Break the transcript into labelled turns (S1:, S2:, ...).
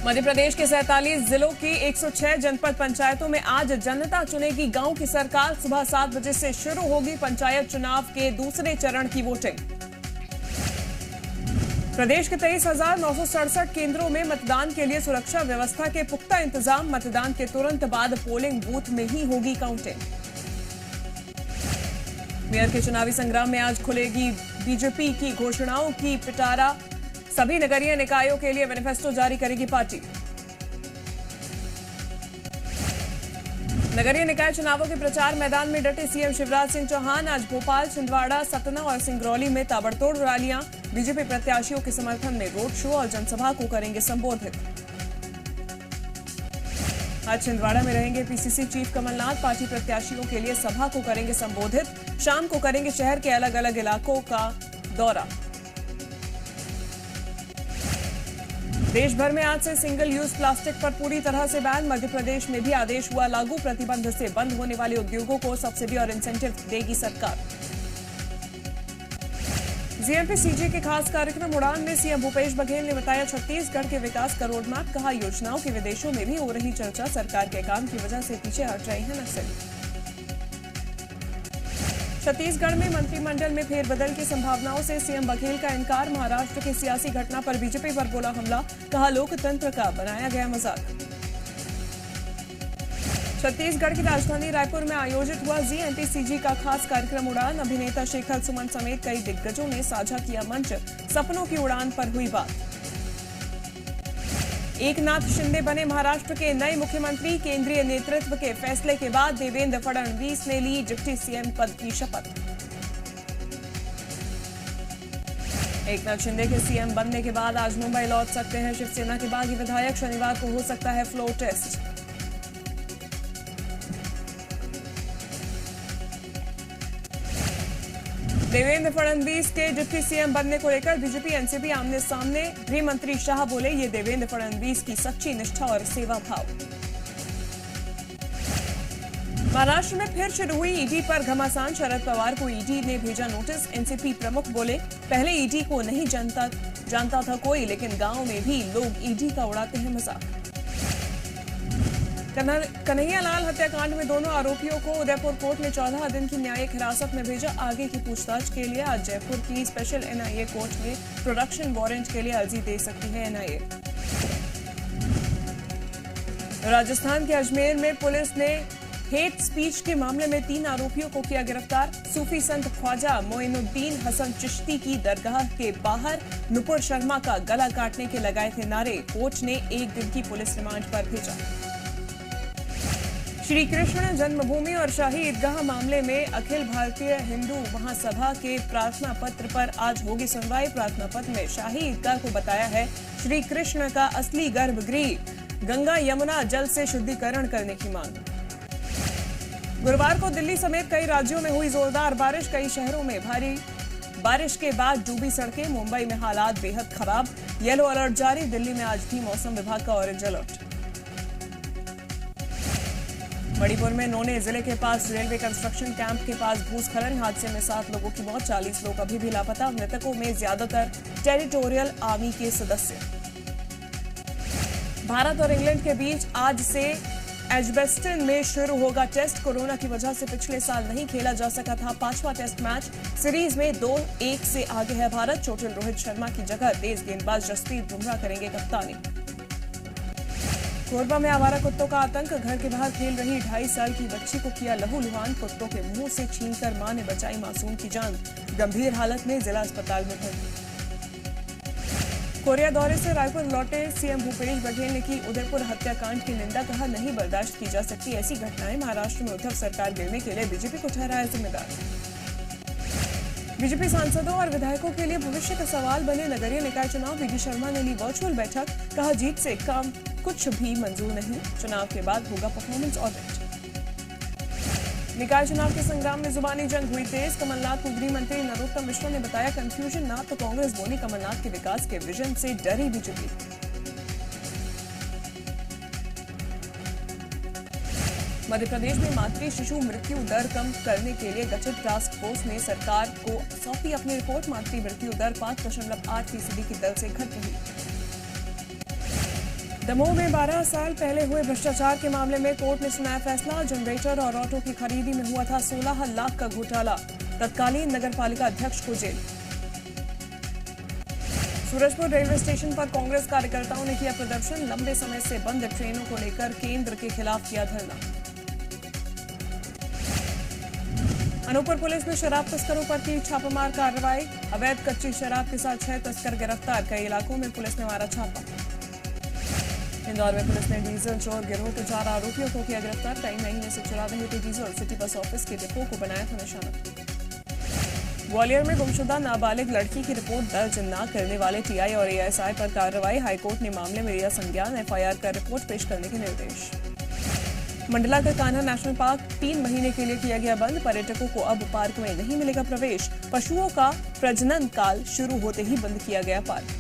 S1: मध्य प्रदेश के 47 जिलों की 106 जनपद पंचायतों में आज जनता चुनेगी गांव की सरकार। सुबह 7 बजे से शुरू होगी पंचायत चुनाव के दूसरे चरण की वोटिंग। प्रदेश के 23,967 केंद्रों में मतदान के लिए सुरक्षा व्यवस्था के पुख्ता इंतजाम। मतदान के तुरंत बाद पोलिंग बूथ में ही होगी काउंटिंग। मेयर के चुनावी संग्राम में आज खुलेगी बीजेपी की घोषणाओं की पिटारा। सभी नगरीय निकायों के लिए मैनिफेस्टो जारी करेगी पार्टी। नगरीय निकाय चुनावों के प्रचार मैदान में डटे सीएम शिवराज सिंह चौहान। आज भोपाल, छिंदवाड़ा, सतना और सिंगरौली में ताबड़तोड़ रैलियां। बीजेपी प्रत्याशियों के समर्थन में रोड शो और जनसभा को करेंगे संबोधित। आज छिंदवाड़ा में रहेंगे पीसीसी चीफ कमलनाथ। पार्टी प्रत्याशियों के लिए सभा को करेंगे संबोधित। शाम को करेंगे शहर के अलग अलग इलाकों का दौरा। देश भर में आज से सिंगल यूज प्लास्टिक पर पूरी तरह से बैन। मध्य प्रदेश में भी आदेश हुआ लागू। प्रतिबंध से बंद होने वाले उद्योगों को सब्सिडी और इंसेंटिव देगी सरकार। जीएमपी-सीजी के खास कार्यक्रम उड़ान में सीएम भूपेश बघेल ने बताया छत्तीसगढ़ के विकास का रोडमैप। कहा योजनाओं की विदेशों में भी हो रही चर्चा। सरकार के काम की वजह से पीछे हट रहे हैं नक्सली। छत्तीसगढ़ में मंत्रिमंडल में फेरबदल की संभावनाओं से सीएम बघेल का इनकार। महाराष्ट्र की सियासी घटना पर बीजेपी पर बोला हमला। कहा लोकतंत्र का बनाया गया मजाक। छत्तीसगढ़ की राजधानी रायपुर में आयोजित हुआ जीएमपी-सीजी का खास कार्यक्रम उड़ान। अभिनेता शेखर सुमन समेत कई दिग्गजों ने साझा किया मंच। सपनों की उड़ान पर हुई बात। एकनाथ शिंदे बने महाराष्ट्र के नए मुख्यमंत्री। केंद्रीय नेतृत्व के फैसले के बाद देवेंद्र फडणवीस ने ली डिप्टी सीएम पद की शपथ। एकनाथ शिंदे के सीएम बनने के बाद आज मुंबई लौट सकते हैं शिवसेना के बागी विधायक। शनिवार को हो सकता है फ्लोर टेस्ट। देवेंद्र फडणवीस के डिप्टी सीएम बनने को लेकर बीजेपी एनसीपी आमने सामने। गृह मंत्री शाह बोले ये देवेंद्र फडणवीस की सच्ची निष्ठा और सेवा भाव। महाराष्ट्र में फिर शुरू हुई ईडी पर घमासान। शरद पवार को ईडी ने भेजा नोटिस। एनसीपी प्रमुख बोले पहले ईडी को नहीं जानता था कोई, लेकिन गांव में भी लोग ईडी का उड़ाते हैं मजाक। कन्हैयालाल हत्याकांड में दोनों आरोपियों को उदयपुर कोर्ट ने 14 दिन की न्यायिक हिरासत में भेजा। आगे की पूछताछ के लिए आज जयपुर की स्पेशल एनआईए कोर्ट में प्रोडक्शन वारंट के लिए अर्जी दे सकती है एनआईए। राजस्थान के अजमेर में पुलिस ने हेट स्पीच के मामले में 3 आरोपियों को किया गिरफ्तार। सूफी संत ख्वाजा मोइनुद्दीन हसन चिश्ती की दरगाह के बाहर नुपुर शर्मा का गला काटने के लगाए थे नारे। कोर्ट ने 1 दिन की पुलिस रिमांड पर भेजा। श्री कृष्ण जन्मभूमि और शाही ईदगाह मामले में अखिल भारतीय हिंदू महासभा के प्रार्थना पत्र पर आज होगी सुनवाई। प्रार्थना पत्र में शाही ईदगाह को बताया है श्री कृष्ण का असली गर्भगृह गंगा यमुना जल से शुद्धिकरण करने की मांग। गुरुवार को दिल्ली समेत कई राज्यों में हुई जोरदार बारिश। कई शहरों में भारी बारिश के बाद डूबी सड़कें। मुंबई में हालात बेहद खराब। येलो अलर्ट जारी। दिल्ली में आज भी मौसम विभाग का ऑरेंज अलर्ट। मणिपुर में नोने जिले के पास रेलवे कंस्ट्रक्शन कैंप के पास भूस्खलन। हादसे में 7 लोगों की मौत। 40 लोग अभी भी लापता। मृतकों में ज्यादातर टेरिटोरियल आर्मी के सदस्य। भारत और इंग्लैंड के बीच आज से एजबेस्टन में शुरू होगा टेस्ट। कोरोना की वजह से पिछले साल नहीं खेला जा सका था 5वां टेस्ट मैच। सीरीज में 2-1 से आगे है भारत। चोटिल रोहित शर्मा की जगह तेज गेंदबाज जसप्रीत बुमराह करेंगे कप्तानी। कोरबा में आवारा कुत्तों का आतंक। घर के बाहर खेल रही 2.5 साल की बच्ची को किया लहूलुहान। कुत्तों के मुंह से छीनकर मां ने बचाई मासूम की जान। गंभीर हालत में जिला अस्पताल में भर्ती। कोरिया दौरे से रायपुर लौटे सीएम भूपेश बघेल ने की उदयपुर हत्याकांड की निंदा। कहा नहीं बर्दाश्त की जा सकती ऐसी घटनाएं। महाराष्ट्र में उद्धव सरकार गिरने के लिए बीजेपी को ठहराया जिम्मेदार। बीजेपी सांसदों और विधायकों के लिए भविष्य का सवाल बने नगरीय निकाय चुनाव। वीडी शर्मा ने ली वर्चुअल बैठक। कहा जीत से कम कुछ भी मंजूर नहीं। चुनाव के बाद होगा परफॉर्मेंस ऑडिट। निकाय चुनाव के संग्राम में जुबानी जंग हुई तेज। कमलनाथ को गृह मंत्री नरोत्तम मिश्रा ने बताया कंफ्यूजन ना तो कांग्रेस बोली। कमलनाथ के विकास के विजन से डरी बीजेपी। मध्य प्रदेश में मातृ शिशु मृत्यु दर कम करने के लिए गठित टास्क फोर्स ने सरकार को सौंपी अपनी रिपोर्ट। मातृ मृत्यु दर 5.8% की दर से घट रही। दमोह में 12 साल पहले हुए भ्रष्टाचार के मामले में कोर्ट ने सुनाया फैसला। जनरेटर और ऑटो की खरीदी में हुआ था 16 लाख का घोटाला। तत्कालीन नगरपालिका अध्यक्ष को जेल। सूरजपुर रेलवे स्टेशन पर कांग्रेस कार्यकर्ताओं ने किया प्रदर्शन। लंबे समय से बंद ट्रेनों को लेकर केंद्र के खिलाफ किया धरना। अनूपपुर पुलिस ने शराब तस्करों पर की छापामार कार्रवाई। अवैध कच्ची शराब के साथ 6 तस्कर गिरफ्तार। कई इलाकों में पुलिस ने मारा छापा। इंदौर में पुलिस ने डीजल चोर गिरोह के 4 आरोपियों को किया गिरफ्तार। कई महीने से चुरा रहे थे डीजल। सिटी बस ऑफिस के डिपो को बनाया था निशाना। ग्वालियर में गुमशुदा नाबालिग लड़की की रिपोर्ट दर्ज न करने वाले टीआई और एएसआई पर कार्रवाई। हाईकोर्ट ने मामले में लिया संज्ञान। एफआईआर कर रिपोर्ट पेश करने के निर्देश। मंडला का कान्हा नेशनल पार्क 3 महीने के लिए किया गया बंद। पर्यटकों को अब पार्क में नहीं मिलेगा प्रवेश। पशुओं का प्रजनन काल शुरू होते ही बंद किया गया पार्क।